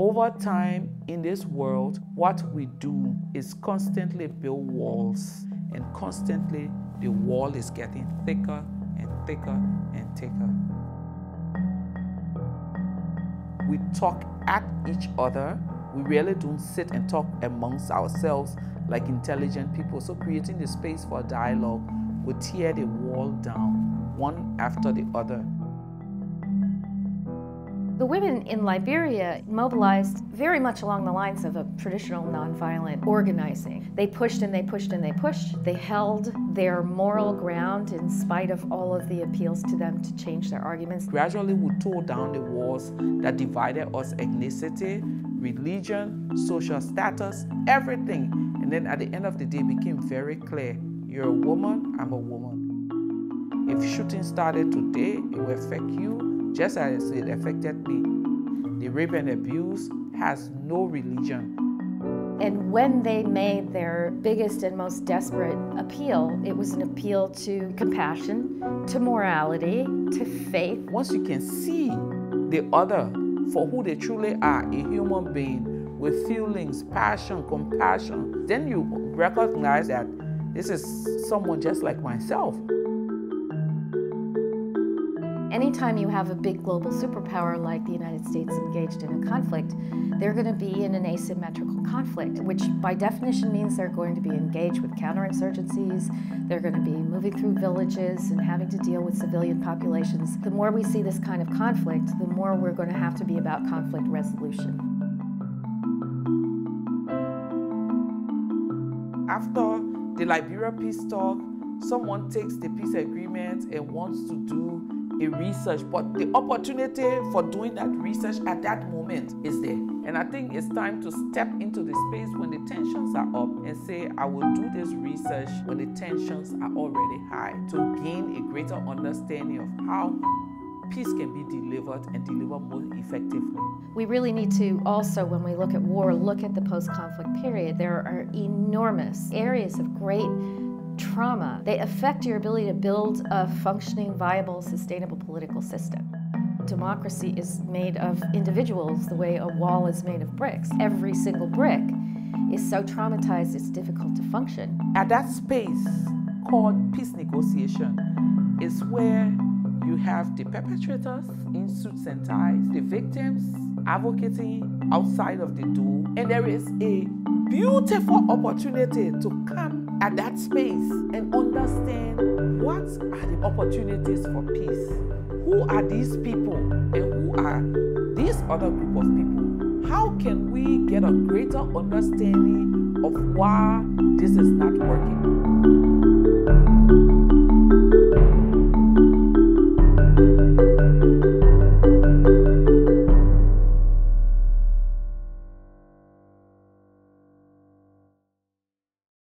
Over time in this world, what we do is constantly build walls, and constantly the wall is getting thicker and thicker and thicker. We talk at each other. We really don't sit and talk amongst ourselves like intelligent people. So creating the space for dialogue will tear the wall down, one after the other. The women in Liberia mobilized very much along the lines of a traditional nonviolent organizing. They pushed and they pushed and they pushed. They held their moral ground in spite of all of the appeals to them to change their arguments. Gradually we tore down the walls that divided us: ethnicity, religion, social status, everything. And then at the end of the day it became very clear: you're a woman, I'm a woman. If shooting started today, it will affect you just as it affected me. The rape and abuse has no religion. And when they made their biggest and most desperate appeal, it was an appeal to compassion, to morality, to faith. Once you can see the other for who they truly are, a human being with feelings, passion, compassion, then you recognize that this is someone just like myself. Anytime you have a big global superpower like the United States engaged in a conflict, they're going to be in an asymmetrical conflict, which by definition means they're going to be engaged with counterinsurgencies, they're going to be moving through villages and having to deal with civilian populations. The more we see this kind of conflict, the more we're going to have to be about conflict resolution. After the Liberia peace talk, someone takes the peace agreement and wants to do a research, but the opportunity for doing that research at that moment is there. And I think it's time to step into the space when the tensions are up and say, I will do this research when the tensions are already high, to gain a greater understanding of how peace can be delivered and delivered more effectively. We really need to also, when we look at war, look at the post-conflict period. There are enormous areas of great trauma. They affect your ability to build a functioning, viable, sustainable political system. Democracy is made of individuals the way a wall is made of bricks. Every single brick is so traumatized it's difficult to function. At that space called peace negotiation is where you have the perpetrators in suits and ties, the victims advocating outside of the door, and there is a beautiful opportunity to come at that space and understand what are the opportunities for peace. Who are these people and who are this other group of people? How can we get a greater understanding of why this is not working?